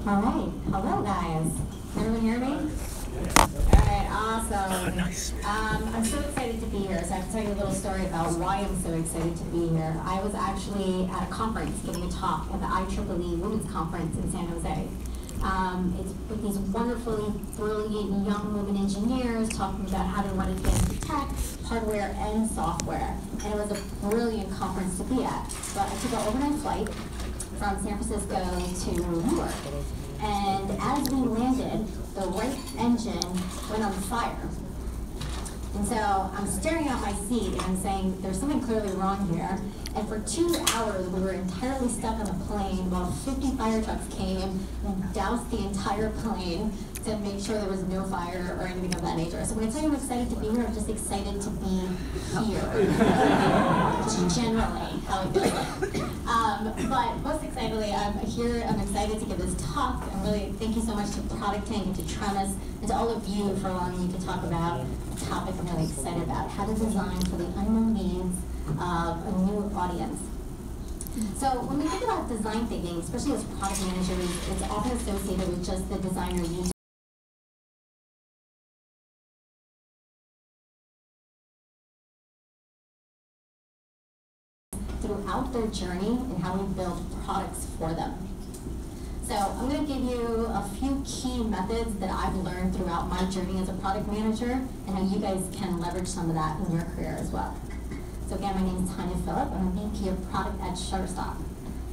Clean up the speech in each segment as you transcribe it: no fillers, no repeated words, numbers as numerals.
All right. Hello, guys. Can everyone hear me? All right. Awesome. Nice. I'm so excited to be here. So I have to tell you a little story about why I'm so excited to be here. I was actually at a conference giving a talk at the IEEE Women's Conference in San Jose. It's with these wonderfully brilliant young women engineers talking about how they wanted to get into tech, hardware, and software. And it was a brilliant conference to be at. But I took an overnight flight from San Francisco to New York. And as we landed, the right engine went on fire. And so I'm staring out my seat and I'm saying, there's something clearly wrong here. And for 2 hours, we were entirely stuck on the plane while 50 fire trucks came and doused the entire plane to make sure there was no fire or anything of that nature. So when I tell you I'm excited to be here, I'm just excited to be here. Just generally how I feel. But most excitedly, I'm here, I'm excited to give this talk. I'm really, thank you so much to Product Tank and to Tremors and to all of you for allowing me to talk about a topic I'm really excited about, how to design for the unknown needs of a new audience. So when we think about design thinking, especially as product managers, it's often associated with just the designer user throughout their journey and how we build products for them. So I'm going to give you a few key methods that I've learned throughout my journey as a product manager and how you guys can leverage some of that in your career as well. So again, my name is Tania, Phillip. I'm a VP of Product at Shutterstock.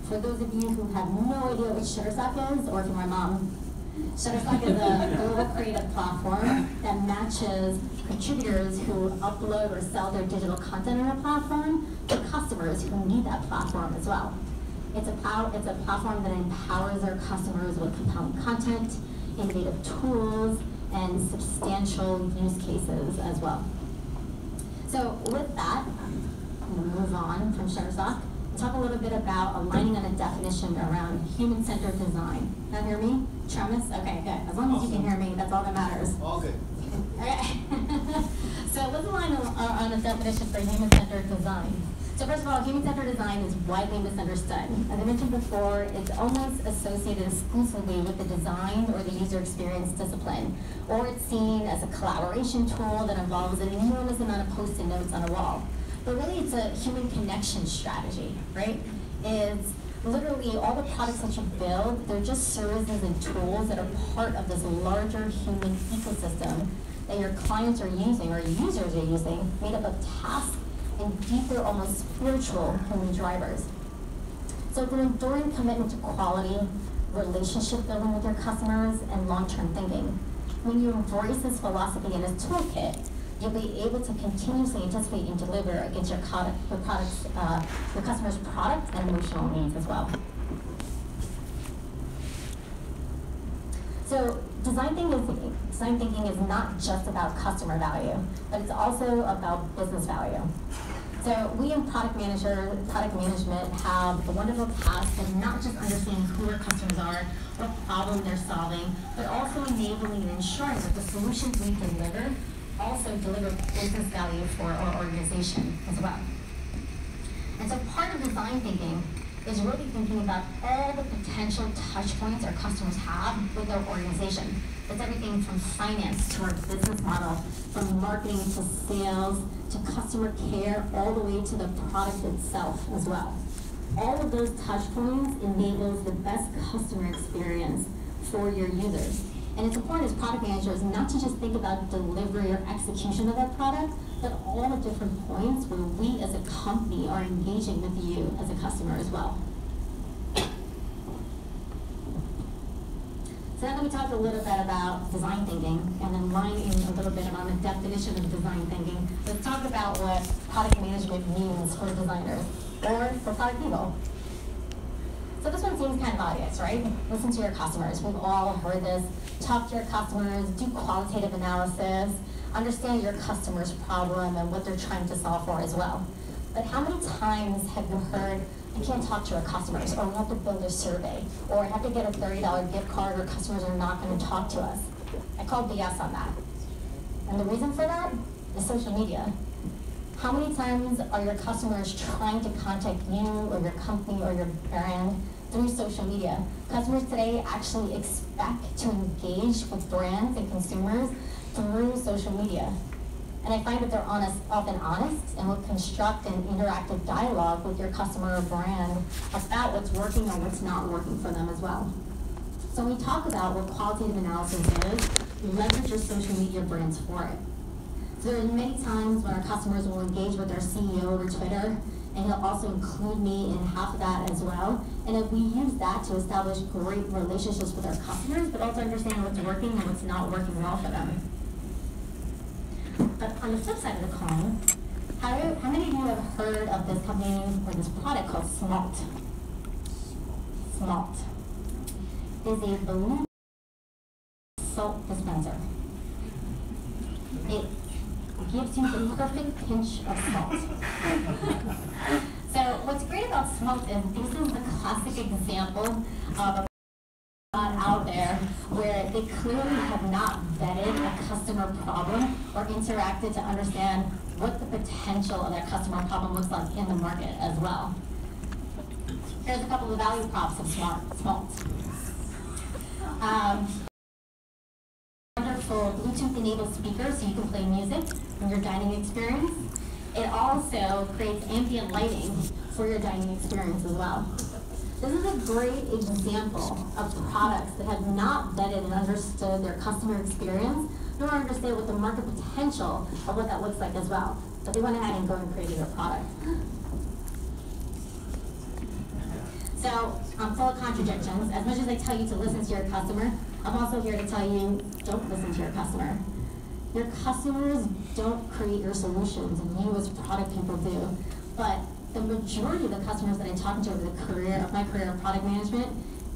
For those of you who have no idea what Shutterstock is, or if you're my mom, Shutterstock is a global creative platform that matches contributors who upload or sell their digital content on a platform to customers who need that platform as well. It's a platform that empowers our customers with compelling content, innovative tools, and substantial use cases as well. So with that, I'm going to move on from Shutterstock and talk a little bit about aligning on a definition around human-centered design. Can you hear me? Tremors? Okay, good. As long as you can hear me, that's all that matters. All good. Okay. So let's align on a definition for human-centered design. So first of all, human-centered design is widely misunderstood. As I mentioned before, it's almost associated exclusively with the design or the user experience discipline, or it's seen as a collaboration tool that involves an enormous amount of post-it notes on a wall. But really, it's a human connection strategy, right? It's literally all the products that you build, they're just services and tools that are part of this larger human ecosystem that your clients are using or users are using, made up of tasks and deeper, almost spiritual human drivers. So it's an enduring commitment to quality, relationship building with your customers, and long-term thinking. When you embrace this philosophy in this toolkit, you'll be able to continuously anticipate and deliver against your customer's product and emotional needs as well. So design thinking is not just about customer value, but it's also about business value. So we in product management have the wonderful task of not just understanding who our customers are, what problem they're solving, but also enabling and ensuring that the solutions we deliver also deliver business value for our organization as well. And so part of design thinking is really thinking about all the potential touch points our customers have with their organization. It's everything from finance to our business model, from marketing to sales to customer care, all the way to the product itself as well. All of those touch points enables the best customer experience for your users. And it's important as product managers not to just think about delivery or execution of that product, but all the different points where we as a company are engaging with you as a customer as well. So now that we talked a little bit about design thinking and then lining a little bit on the definition of design thinking, let's talk about what product management means for designers or for product people. So this one seems kind of obvious, right? Listen to your customers. We've all heard this. Talk to your customers, do qualitative analysis, understand your customer's problem and what they're trying to solve for as well. But how many times have you heard, I can't talk to our customers, or we have to build a survey, or I have to get a $30 gift card, or customers are not going to talk to us? I call BS on that. And the reason for that is social media. How many times are your customers trying to contact you or your company or your brand through social media. Customers today actually expect to engage with brands and consumers through social media. And I find that they're often honest and will construct an interactive dialogue with your customer or brand about what's working or what's not working for them as well. So when we talk about what qualitative analysis is, leverage your social media brands for it. So there are many times when our customers will engage with their CEO over Twitter, and he'll also include me in half of that as well. And if we use that to establish great relationships with our customers, but also understand what's working and what's not working well for them. But on the flip side of the coin, how many of you have heard of this company or this product called Smalt? Smalt is a balloon salt dispenser. It gives you the perfect pinch of salt. So what's great about Smalt is this is the classic example of a out there where they clearly have not vetted a customer problem or interacted to understand what the potential of their customer problem looks like in the market as well. Here's a couple of value props of Smalt. Wonderful Bluetooth-enabled speakers so you can play music in your dining experience. It also creates ambient lighting for your dining experience as well. This is a great example of products that have not vetted and understood their customer experience, nor understand what the market potential of what that looks like as well. But they went ahead and created a product. So I'm full of contradictions. As much as I tell you to listen to your customer, I'm also here to tell you, don't listen to your customer. Your customers don't create your solutions, you as product people do. But the majority of the customers that I talk to over my career of product management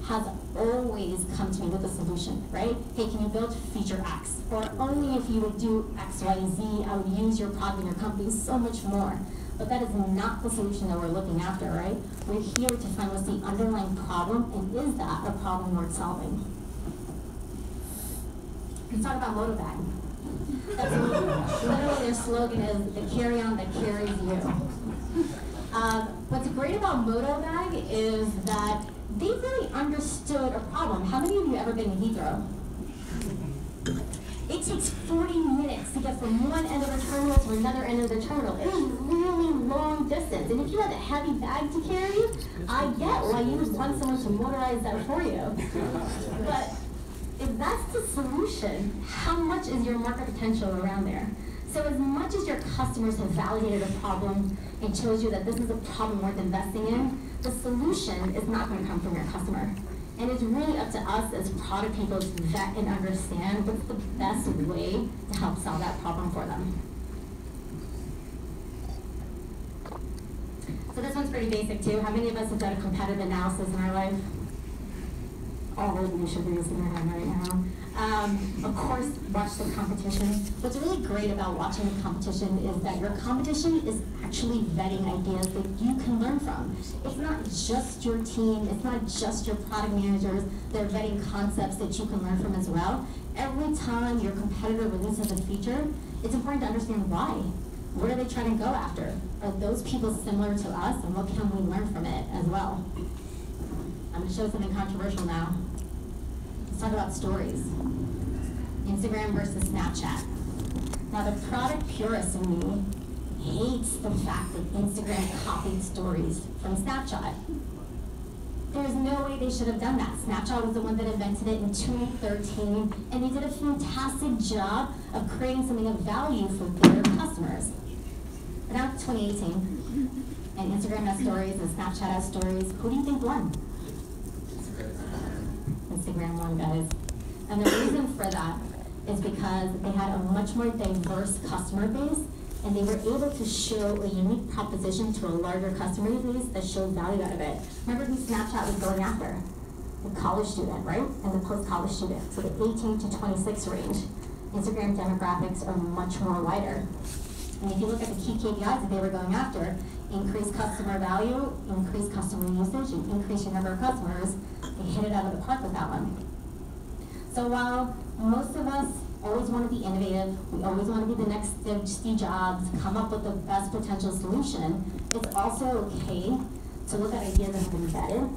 has always come to me with a solution, right? Hey, can you build feature X? Or only if you would do X, Y, Z, I would use your product in your company so much more. But that is not the solution that we're looking after, right? We're here to find what's the underlying problem, and is that a problem worth solving? Let's talk about Motobag. That's literally their slogan is, the carry-on that carries you. What's great about Motobag is that they really understood a problem. How many of you ever been to Heathrow? It takes 40 minutes to get from one end of the terminal to another end of the terminal. It is really long distance. And if you had a heavy bag to carry, I get why you would want someone to motorize that for you. But if that's the solution, how much is your market potential around there? So as much as your customers have validated a problem and shows you that this is a problem worth investing in, the solution is not going to come from your customer. And it's really up to us as product people to vet and understand what's the best way to help solve that problem for them. So this one's pretty basic too. How many of us have done a competitive analysis in our life? All of you should be using your hand right now. Of course, watch the competition. What's really great about watching the competition is that your competition is actually vetting ideas that you can learn from. It's not just your team, it's not just your product managers, they're vetting concepts that you can learn from as well. Every time your competitor releases a feature, it's important to understand why. What are they trying to go after? Are those people similar to us, and what can we learn from it as well? I'm going to show something controversial now. Let's talk about stories. Instagram versus Snapchat. Now the product purist in me hates the fact that Instagram copied stories from Snapchat. There's no way they should have done that. Snapchat was the one that invented it in 2013, and they did a fantastic job of creating something of value for their customers. But now it's 2018, and Instagram has stories and Snapchat has stories. Who do you think won? Instagram won, guys. And the reason for that is because they had a much more diverse customer base, and they were able to show a unique proposition to a larger customer base that showed value out of it. Remember who Snapchat was going after? The college student, right? And the post-college student, so the 18 to 26 range. Instagram demographics are much more wider. And if you look at the key KPIs that they were going after, increase customer value, increase customer usage, and increase your number of customers, they hit it out of the park with that one. So while most of us always want to be innovative, we always want to be the next Steve Jobs, come up with the best potential solution, it's also okay to look at ideas that have been vetted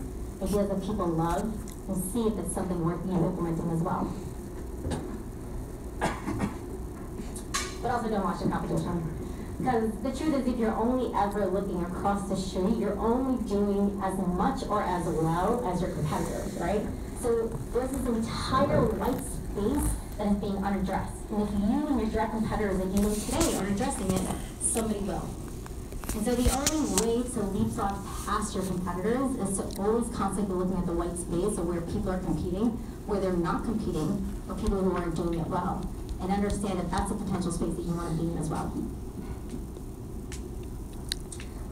ideas that people love, and see if it's something worth you implementing as well. But also don't watch your competition. Because the truth is, if you're only ever looking across the street, you're only doing as much or as well as your competitors, right? So there's this entire white space that is being unaddressed. And if you and your direct competitors that you know today aren't addressing it, somebody will. And so the only way to leapfrog past your competitors is to always constantly looking at the white space of where people are competing, where they're not competing, or people who aren't doing it well. And understand that that's a potential space that you want to be in as well.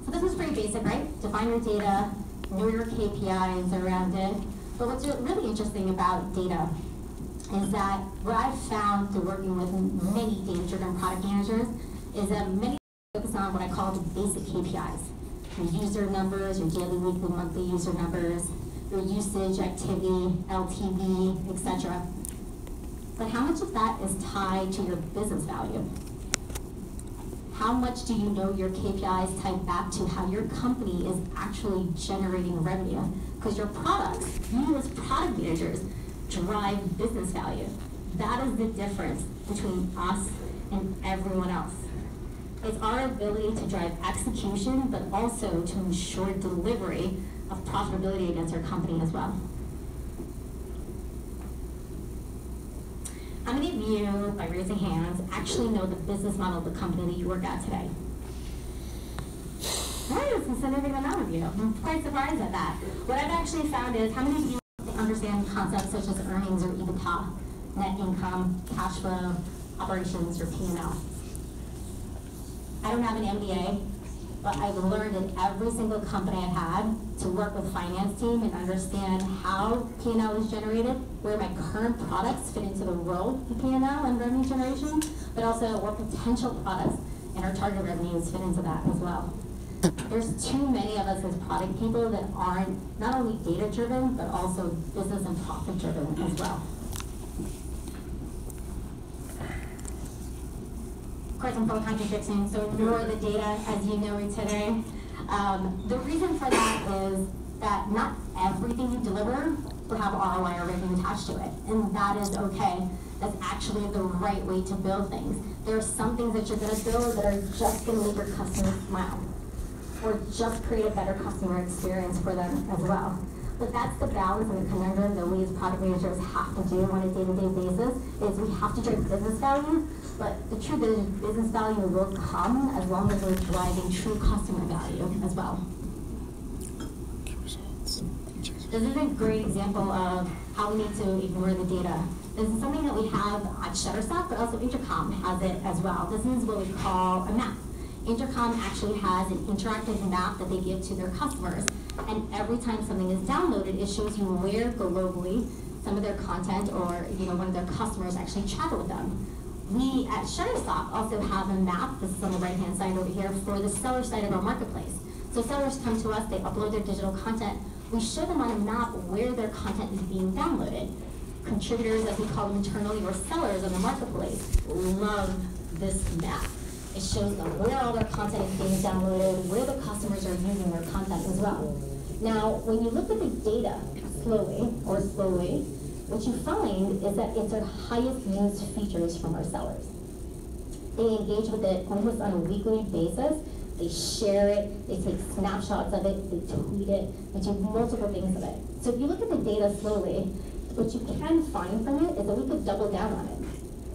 So this is pretty basic, right? Define your data, know your KPIs around it. But what's really interesting about data is that what I've found through working with many data-driven product managers is that many focus on what I call the basic KPIs. Your user numbers, your daily, weekly, monthly user numbers, your usage, activity, LTV, etc. But how much of that is tied to your business value? How much do you know your KPIs tied back to how your company is actually generating revenue? Because your products, you as product managers, drive business value. That is the difference between us and everyone else. It's our ability to drive execution, but also to ensure delivery of profitability against our company as well. How many of you, by raising hands, actually know the business model of the company that you work at today? Right, it's a significant amount of you. I'm quite surprised at that. What I've actually found is, how many of you understand concepts such as earnings or EBITDA, net income, cash flow, operations, or P&L? I don't have an MBA, but I've learned in every single company I've had to work with finance team and understand how P&L is generated, where my current products fit into the world of P&L and revenue generation, but also what potential products and our target revenues fit into that as well. There's too many of us as product people that aren't not only data-driven, but also business and profit-driven as well. Of course, I'm full of contradiction, so ignore the data as you know it today. The reason for that is that not everything you deliver will have ROI or revenue attached to it, and that is okay. That's actually the right way to build things. There are some things that you're going to build that are just going to make your customers smile, or just create a better customer experience for them as well. But that's the balance and the conundrum that we as product managers have to do on a day-to-day basis, is we have to drive business value, but the truth is business value will come as long as we're driving true customer value as well. This is a great example of how we need to ignore the data. This is something that we have at Shutterstock, but also Intercom has it as well. This is what we call a map. Intercom actually has an interactive map that they give to their customers, and every time something is downloaded, it shows you where globally some of their content or one of their customers actually chatted with them. We at Shutterstock also have a map, this is on the right-hand side over here, for the seller side of our marketplace. So sellers come to us, they upload their digital content, we show them on a map where their content is being downloaded. Contributors, as we call them internally, or sellers on the marketplace, love this map. It shows them where all their content is being downloaded, where the customers are using their content as well. Now, when you look at the data slowly, what you find is that it's our highest used features from our sellers. They engage with it almost on a weekly basis. They share it, they take snapshots of it, they tweet it, they do multiple things with it. So if you look at the data slowly, what you can find from it is that we could double down on it.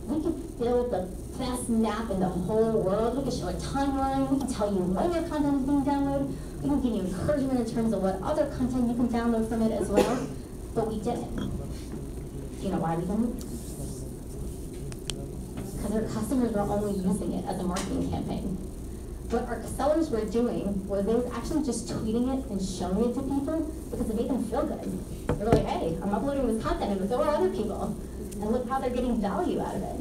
We could build the best map in the whole world. We can show a timeline. We can tell you when your content is being downloaded. We can give you encouragement in terms of what other content you can download from it as well. But we didn't. Do you know why we didn't? Because our customers were only using it as a marketing campaign. What our sellers were doing was they were actually just tweeting it and showing it to people because it made them feel good. They were like, hey, I'm uploading this content and so are other people. And look how they're getting value out of it.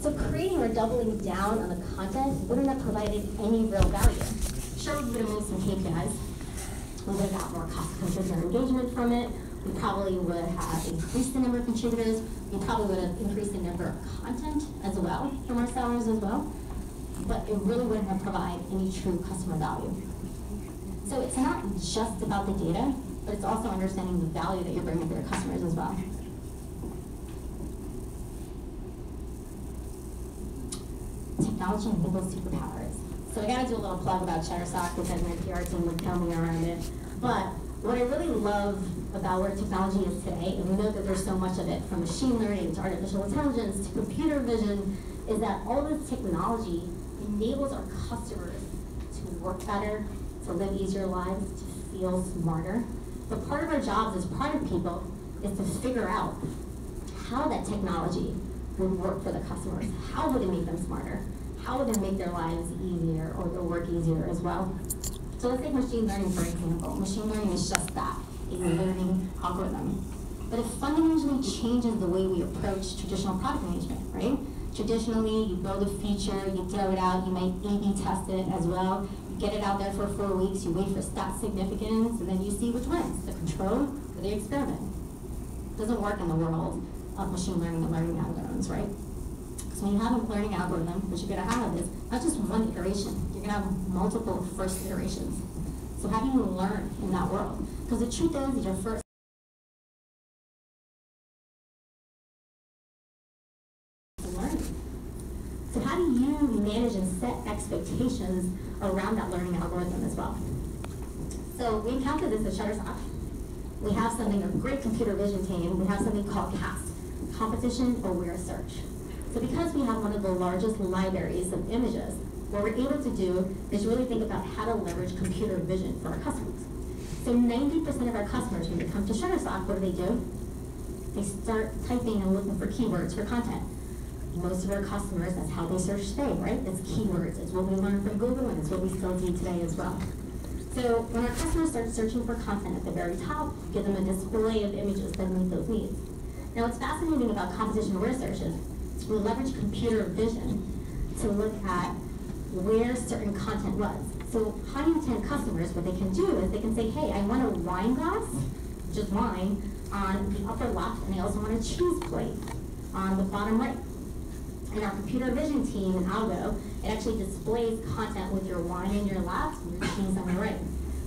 So creating or doubling down on the content wouldn't have provided any real value. Sure, we would have moved some KPIs. We would have got more contributor engagement from it. We probably would have increased the number of contributors. We probably would have increased the number of content as well from our sellers as well. But it really wouldn't have provided any true customer value. So it's not just about the data, but it's also understanding the value that you're bringing to your customers as well. Technology enables superpowers. So I gotta do a little plug about Shutterstock because my PR team would tell me around it. But what I really love about where technology is today, and we know that there's so much of it, from machine learning to artificial intelligence to computer vision, is that all this technology enables our customers to work better, to live easier lives, to feel smarter. But part of our jobs as product people is to figure out how that technology would work for the customers. How would it make them smarter? How would it make their lives easier or their work easier as well? So let's take machine learning for example. Machine learning is just that, a learning algorithm. But it fundamentally changes the way we approach traditional product management, right? Traditionally, you build a feature, you throw it out, you might A/B test it as well. You get it out there for 4 weeks, you wait for stat significance, and then you see which wins, the control or the experiment. It doesn't work in the world of machine learning and learning algorithms, right? So when you have a learning algorithm, what you're gonna have is not just one iteration, you're gonna have multiple first iterations. So how do you learn in that world? Because the truth is, your first learning. So how do you manage and set expectations around that learning algorithm as well? So we encountered this at Shutterstock. We have something, a great computer vision team, we have something called CAST, Competition Aware Search. So because we have one of the largest libraries of images, what we're able to do is really think about how to leverage computer vision for our customers. So 90% of our customers, when they come to Shutterstock, what do? They start typing and looking for keywords for content. Most of our customers, that's how they search today, right? It's keywords. It's what we learned from Google, and it's what we still do today as well. So when our customers start searching for content at the very top, give them a display of images that meet those needs. Now what's fascinating about competition-aware search is we leverage computer vision to look at where certain content was. So high-intent customers, what they can do is they can say, hey, I want a wine glass, which is wine, on the upper left, and I also want a cheese plate on the bottom right. And our computer vision team in Algo, it actually displays content with your wine in your left and your cheese on the right.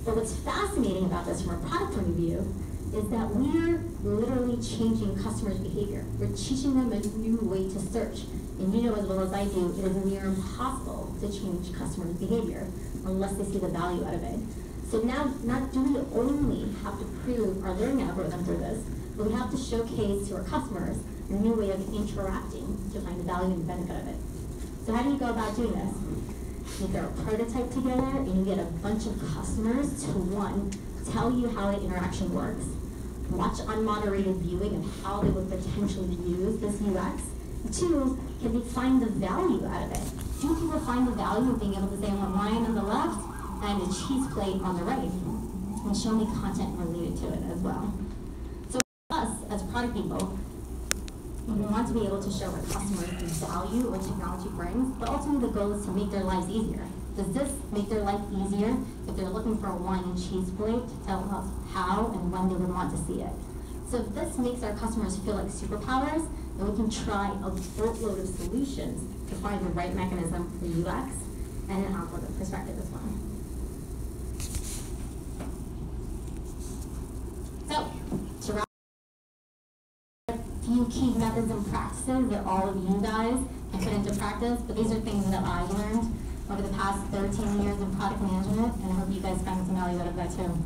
But what's fascinating about this from a product point of view is that we're literally changing customers' behavior. We're teaching them a new way to search. And you know as well as I do, it is near impossible to change customers' behavior unless they see the value out of it. So now, not do we only have to prove our learning algorithm through this, but we have to showcase to our customers a new way of interacting to find the value and benefit of it. So how do you go about doing this? You throw a prototype together and you get a bunch of customers to, one, tell you how the interaction works, watch unmoderated viewing of how they would potentially use this UX. Two, can they find the value out of it? Do people find the value of being able to say, I want wine on the left and a cheese plate on the right? And show me content related to it as well. So us, as product people, we want to be able to show our customers the value what technology brings, but ultimately the goal is to make their lives easier. Does this make their life easier if they're looking for a wine and cheese plate to tell us how and when they would want to see it? So if this makes our customers feel like superpowers, then we can try a boatload of solutions to find the right mechanism for UX and an algorithm perspective as well. So, to wrap up, a few key methods and practices that all of you guys can put into practice, but these are things that I've learned over the past 13 years in product management, and I hope you guys find some value out of that too.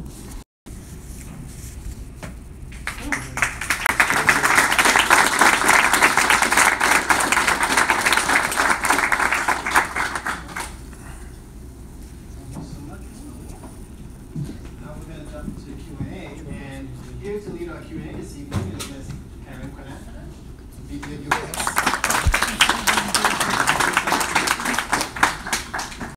Here to lead our Q&A this evening is Ms. Karen Quinette, VP of UX.